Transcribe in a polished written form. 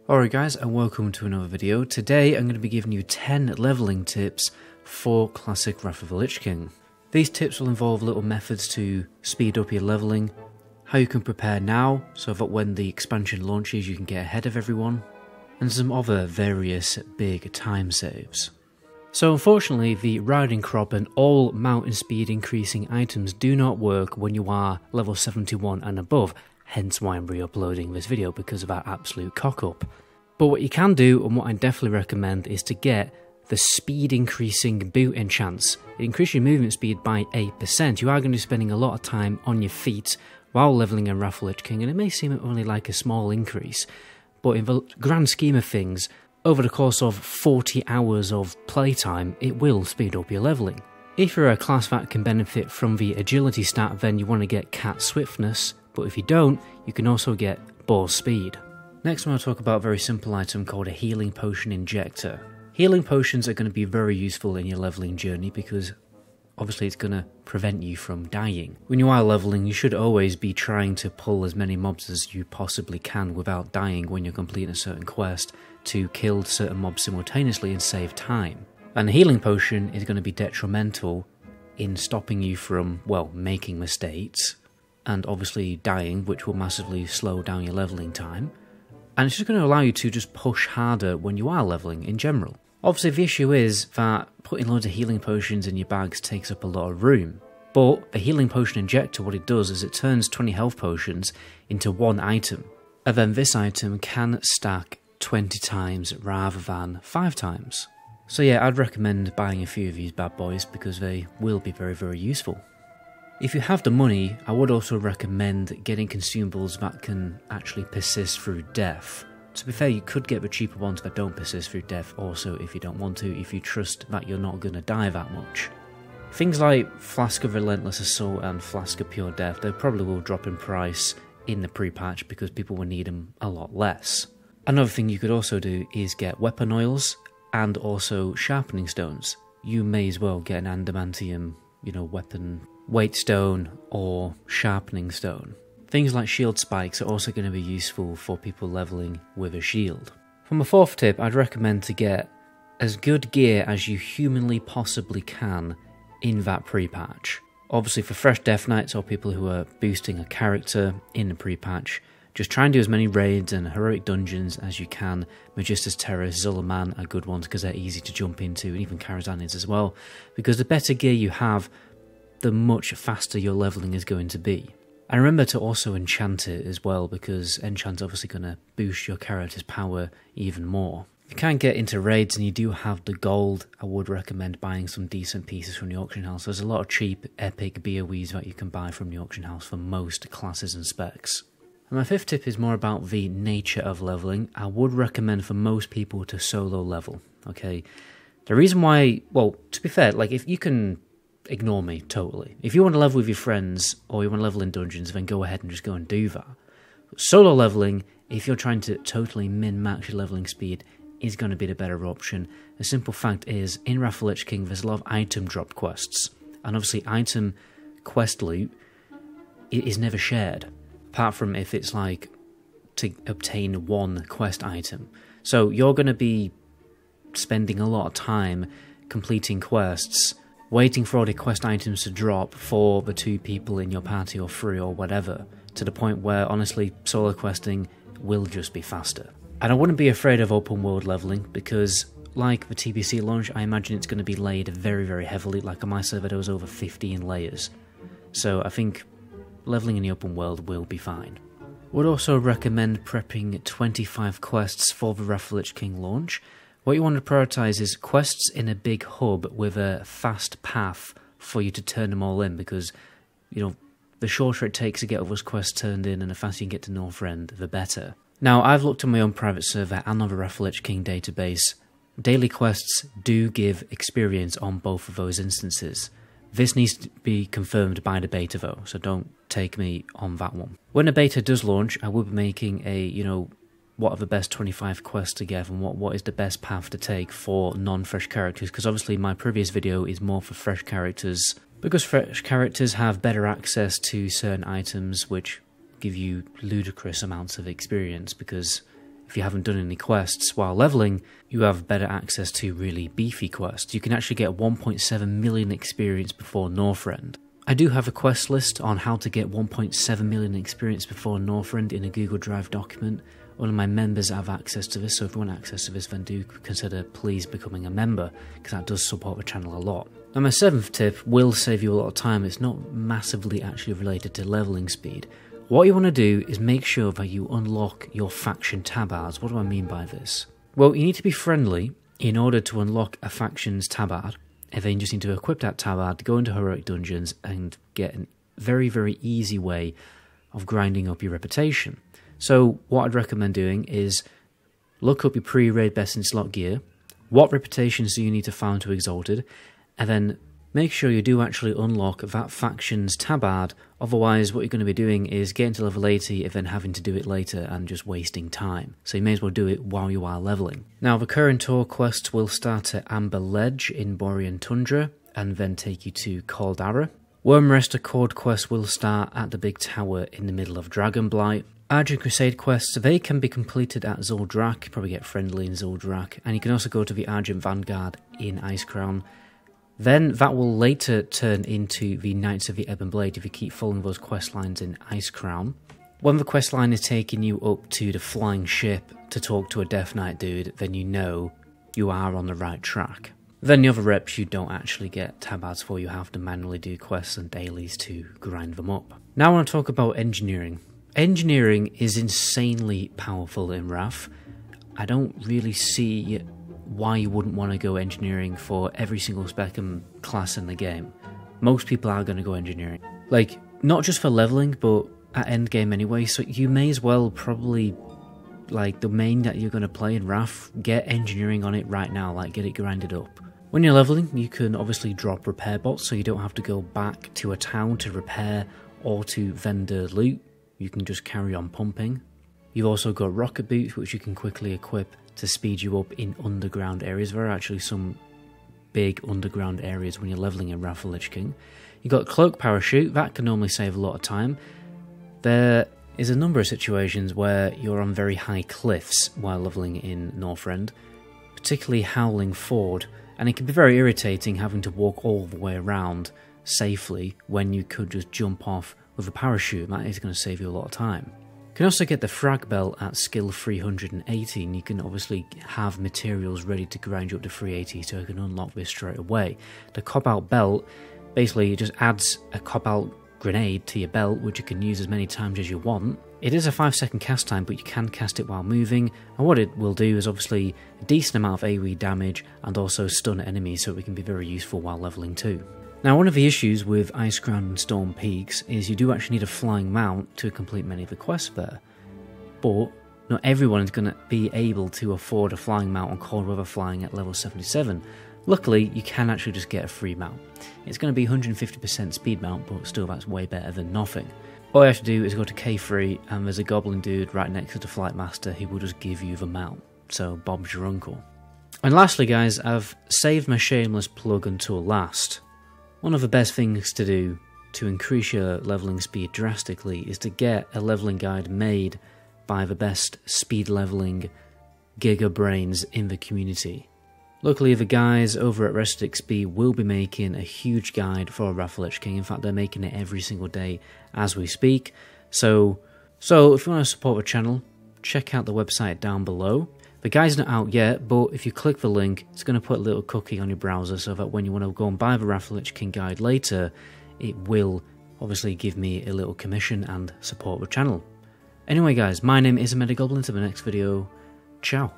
Alright guys, and welcome to another video. Today I'm going to be giving you 10 leveling tips for Classic Wrath of the Lich King. These tips will involve little methods to speed up your leveling, how you can prepare now so that when the expansion launches you can get ahead of everyone, and some other various big time saves. So unfortunately the riding crop and all mountain speed increasing items do not work when you are level 71 and above, hence why I'm re-uploading this video because of that absolute cock-up. But what you can do, and what I definitely recommend, is to get the speed increasing boot enchants. It increases your movement speed by 8%. You are going to be spending a lot of time on your feet while leveling in Wrath of the Lich King, and it may seem only like a small increase, but in the grand scheme of things, over the course of 40 hours of playtime, it will speed up your leveling. If you're a class that can benefit from the agility stat, then you want to get cat swiftness, but if you don't, you can also get ball speed. Next I'm going to talk about a very simple item called a healing potion injector. Healing potions are going to be very useful in your leveling journey because obviously it's going to prevent you from dying. When you are leveling, you should always be trying to pull as many mobs as you possibly can without dying when you're completing a certain quest to kill certain mobs simultaneously and save time. And a healing potion is going to be detrimental in stopping you from, well, making mistakes and obviously dying, which will massively slow down your leveling time. And it's just going to allow you to just push harder when you are leveling in general. Obviously the issue is that putting loads of healing potions in your bags takes up a lot of room. But the healing potion injector, what it does is it turns 20 health potions into one item. And then this item can stack 20 times rather than 5 times. So yeah, I'd recommend buying a few of these bad boys because they will be very, very useful. If you have the money, I would also recommend getting consumables that can actually persist through death. To be fair, you could get the cheaper ones that don't persist through death also if you don't want to, if you trust that you're not going to die that much. Things like Flask of Relentless Assault and Flask of Pure Death, they probably will drop in price in the pre-patch because people will need them a lot less. Another thing you could also do is get weapon oils and also sharpening stones. You may as well get an adamantium, weapon weight stone or sharpening stone. Things like shield spikes are also going to be useful for people leveling with a shield. For my fourth tip, I'd recommend to get as good gear as you humanly possibly can in that pre-patch. Obviously for fresh Death Knights or people who are boosting a character in the pre-patch, just try and do as many raids and heroic dungeons as you can. Magister's Terrace, Zul'Aman are good ones because they're easy to jump into, and even Karazhan's as well, because the better gear you have, the much faster your leveling is going to be. And remember to also enchant it as well, because enchant's obviously going to boost your character's power even more. If you can't get into raids and you do have the gold, I would recommend buying some decent pieces from the auction house. There's a lot of cheap epic BOEs that you can buy from the auction house for most classes and specs. And my fifth tip is more about the nature of leveling. I would recommend for most people to solo level, okay? The reason why, well, to be fair, like if you can ignore me totally. If you want to level with your friends or you want to level in dungeons, then go ahead and just go and do that. But solo leveling, if you're trying to totally min-max your leveling speed, is going to be the better option. The simple fact is, in Wrath of the Lich King, there's a lot of item drop quests. And obviously item quest loot is never shared. Apart from if it's like to obtain one quest item. So you're going to be spending a lot of time completing quests, waiting for all the quest items to drop for the 2 people in your party or 3 or whatever, to the point where honestly solo questing will just be faster. And I wouldn't be afraid of open world leveling because like the TBC launch, I imagine it's going to be laid very, very heavily. Like on my server there was over 15 layers. So I think leveling in the open world will be fine. Would also recommend prepping 25 quests for the Wrath of the Lich King launch. What you want to prioritise is quests in a big hub with a fast path for you to turn them all in, because, the shorter it takes to get all those quests turned in and the faster you can get to Northrend, the better. Now, I've looked at my own private server and on the Wrath of the Lich King database. Daily quests do give experience on both of those instances. This needs to be confirmed by the beta though, so don't take me on that one. When the beta does launch, I will be making a, what are the best 25 quests to get and what is the best path to take for non-fresh characters, because obviously my previous video is more for fresh characters, because fresh characters have better access to certain items which give you ludicrous amounts of experience, because if you haven't done any quests while leveling, you have better access to really beefy quests. You can actually get 1.7 million experience before Northrend. I do have a quest list on how to get 1.7 million experience before Northrend in a Google Drive document. All of my members have access to this, so if you want access to this, then do consider please becoming a member, because that does support the channel a lot. Now my 7th tip will save you a lot of time. It's not massively actually related to leveling speed. What you want to do is make sure that you unlock your faction tabards. What do I mean by this? Well, you need to be friendly in order to unlock a faction's tabard, and then you just need to equip that tabard, go into heroic dungeons, and get a very, very easy way of grinding up your reputation. So what I'd recommend doing is look up your pre-raid best in slot gear, what reputations do you need to farm to Exalted, and then make sure you do actually unlock that faction's tabard. Otherwise what you're going to be doing is getting to level 80 and then having to do it later and just wasting time. So you may as well do it while you are leveling. Now the current tour quests will start at Amber Ledge in Borean Tundra and then take you to Caldara. Wormrest Accord quest will start at the Big Tower in the middle of Dragonblight. Argent Crusade quests, they can be completed at Zuldrak, you probably get friendly in Zuldrak, and you can also go to the Argent Vanguard in Icecrown. Then that will later turn into the Knights of the Ebon Blade if you keep following those quest lines in Icecrown. When the quest line is taking you up to the flying ship to talk to a Death Knight dude, then you know you are on the right track. Then the other reps you don't actually get tabards for, you have to manually do quests and dailies to grind them up. Now I want to talk about engineering. Engineering is insanely powerful in Wrath. I don't really see why you wouldn't want to go engineering for every single spec and class in the game. Most people are going to go engineering. Like, not just for leveling, but at endgame anyway, so you may as well probably, like, the main that you're going to play in Wrath, get engineering on it right now, like, get it grinded up. When you're leveling, you can obviously drop repair bots, so you don't have to go back to a town to repair or to vendor loot. You can just carry on pumping. You've also got rocket boots, which you can quickly equip to speed you up in underground areas. There are actually some big underground areas when you're leveling in Wrath of the Lich King. You've got cloak parachute, that can normally save a lot of time. There is a number of situations where you're on very high cliffs while leveling in Northrend, particularly Howling Ford, and it can be very irritating having to walk all the way around safely when you could just jump off with a parachute. That is going to save you a lot of time. You can also get the frag belt at skill 380, and you can obviously have materials ready to grind you up to 380 so you can unlock this straight away. The cobalt belt, basically it just adds a cobalt grenade to your belt, which you can use as many times as you want. It is a 5-second cast time, but you can cast it while moving, and what it will do is obviously a decent amount of AoE damage and also stun enemies, so it can be very useful while leveling too. Now, one of the issues with Icecrown and Storm Peaks is you do actually need a flying mount to complete many of the quests there. But not everyone is going to be able to afford a flying mount on Cold Weather Flying at level 77. Luckily, you can actually just get a free mount. It's going to be 150% speed mount, but still that's way better than nothing. All you have to do is go to K3 and there's a goblin dude right next to the Flight Master who will just give you the mount. So Bob's your uncle. And lastly guys, I've saved my shameless plug until last. One of the best things to do to increase your leveling speed drastically is to get a leveling guide made by the best speed leveling giga brains in the community. Luckily the guys over at Rested XP will be making a huge guide for Wrath of the Lich King. In fact, they're making it every single day as we speak. So if you want to support the channel, check out the website down below. The guide's not out yet, but if you click the link, it's going to put a little cookie on your browser so that when you want to go and buy the Wrath of the Lich King guide later, it will obviously give me a little commission and support the channel. Anyway guys, my name is MetaGoblin. To the next video, ciao.